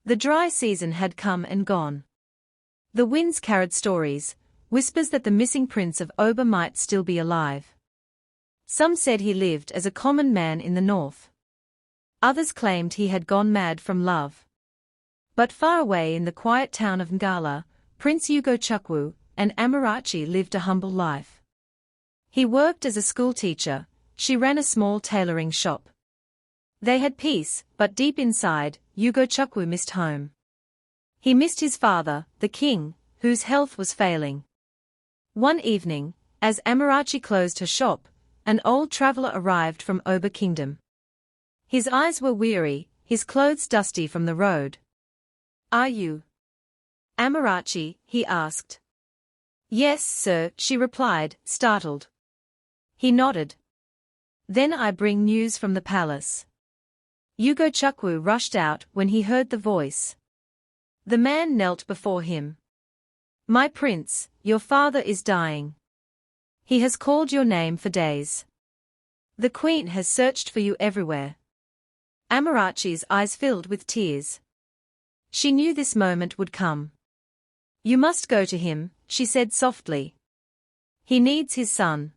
The dry season had come and gone. The winds carried stories, whispers that the missing prince of Oba might still be alive. Some said he lived as a common man in the north. Others claimed he had gone mad from love. But far away in the quiet town of Ngala, Prince Ugochukwu and Amarachi lived a humble life. He worked as a schoolteacher, she ran a small tailoring shop. They had peace, but deep inside, Ugochukwu missed home. He missed his father, the king, whose health was failing. One evening, as Amarachi closed her shop, an old traveler arrived from Oba Kingdom. His eyes were weary, his clothes dusty from the road. "Are you Amarachi?" he asked. "Yes, sir," she replied, startled. He nodded. "Then I bring news from the palace." Ugochukwu rushed out when he heard the voice. The man knelt before him. "My prince, your father is dying. He has called your name for days. The queen has searched for you everywhere." Amarachi's eyes filled with tears. She knew this moment would come. "You must go to him," she said softly. "He needs his son."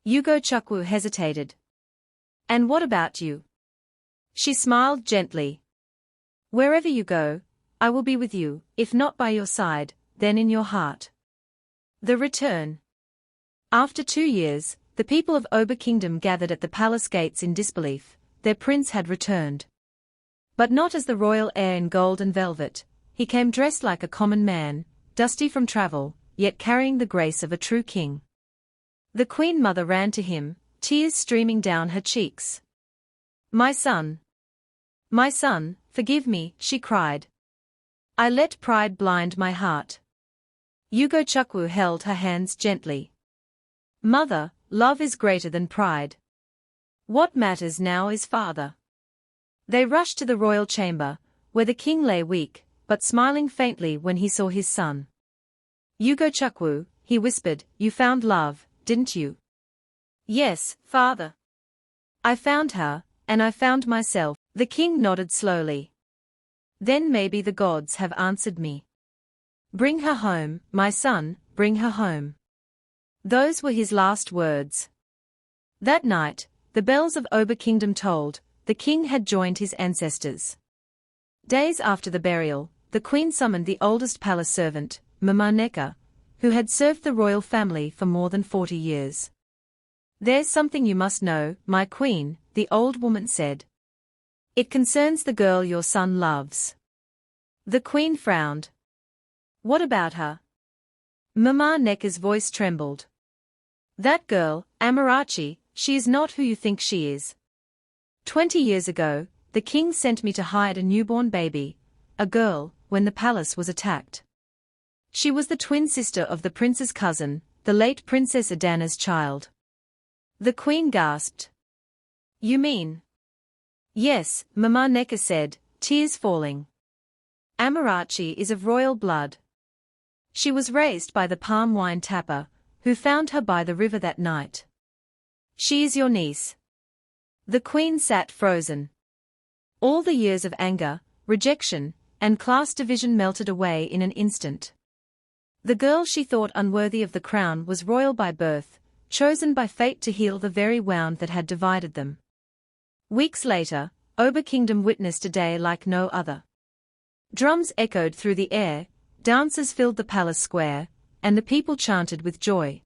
Ugochukwu hesitated. "And what about you?" She smiled gently. "Wherever you go, I will be with you, if not by your side, then in your heart." The return. After 2 years, the people of Oba Kingdom gathered at the palace gates in disbelief. Their prince had returned. But not as the royal heir in gold and velvet, he came dressed like a common man, dusty from travel, yet carrying the grace of a true king. The queen mother ran to him, tears streaming down her cheeks. My son, forgive me," she cried. "I let pride blind my heart." Ugochukwu held her hands gently. "Mother, love is greater than pride. What matters now is father." They rushed to the royal chamber, where the king lay weak, but smiling faintly when he saw his son. "Ugochukwu," he whispered, "you found love, didn't you?" "Yes, father. I found her, and I found myself." The king nodded slowly. "Then maybe the gods have answered me. Bring her home, my son, bring her home." Those were his last words. That night, the bells of Oba Kingdom tolled, the king had joined his ancestors. Days after the burial, the queen summoned the oldest palace servant, Mama, who had served the royal family for more than 40 years. "There's something you must know, my queen," the old woman said. "It concerns the girl your son loves." The queen frowned. "What about her?" Mama's voice trembled. "That girl, Amarachi, she is not who you think she is. 20 years ago, the king sent me to hide a newborn baby, a girl, when the palace was attacked. She was the twin sister of the prince's cousin, the late Princess Adana's child." The queen gasped. "You mean?" "Yes," Mama said, tears falling. "Amarachi is of royal blood. She was raised by the palm wine tapper, who found her by the river that night. She is your niece." The queen sat frozen. All the years of anger, rejection, and class division melted away in an instant. The girl she thought unworthy of the crown was royal by birth, chosen by fate to heal the very wound that had divided them. Weeks later, Oba Kingdom witnessed a day like no other. Drums echoed through the air, dancers filled the palace square, and the people chanted with joy.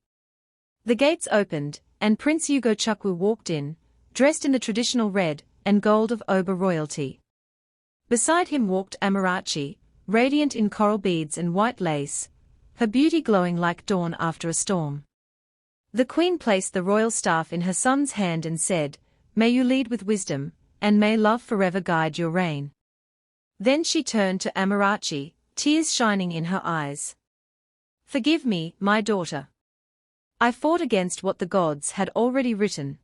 The gates opened, and Prince Ugochukwu walked in, dressed in the traditional red and gold of Oba royalty. Beside him walked Amarachi, radiant in coral beads and white lace, her beauty glowing like dawn after a storm. The queen placed the royal staff in her son's hand and said, "May you lead with wisdom, and may love forever guide your reign." Then she turned to Amarachi, tears shining in her eyes. "Forgive me, my daughter. I fought against what the gods had already written."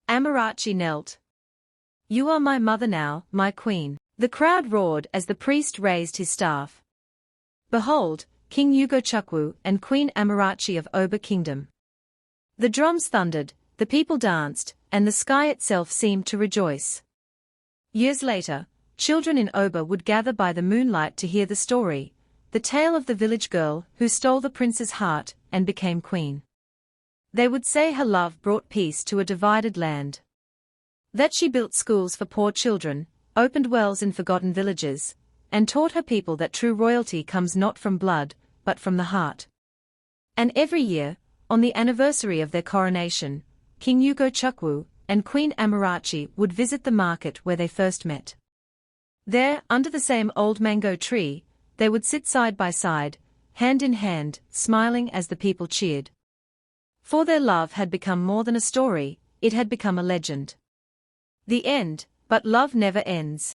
Amarachi knelt. "You are my mother now, my queen." The crowd roared as the priest raised his staff. "Behold, King Ugochukwu and Queen Amarachi of Oba Kingdom." The drums thundered, the people danced, and the sky itself seemed to rejoice. Years later, Children in Oba would gather by the moonlight to hear the story, the tale of the village girl who stole the prince's heart and became queen. They would say her love brought peace to a divided land. That she built schools for poor children, opened wells in forgotten villages, and taught her people that true royalty comes not from blood, but from the heart. And every year, on the anniversary of their coronation, King Ugochukwu and Queen Amarachi would visit the market where they first met. There, under the same old mango tree, they would sit side by side, hand in hand, smiling as the people cheered. For their love had become more than a story, it had become a legend. The end, but love never ends.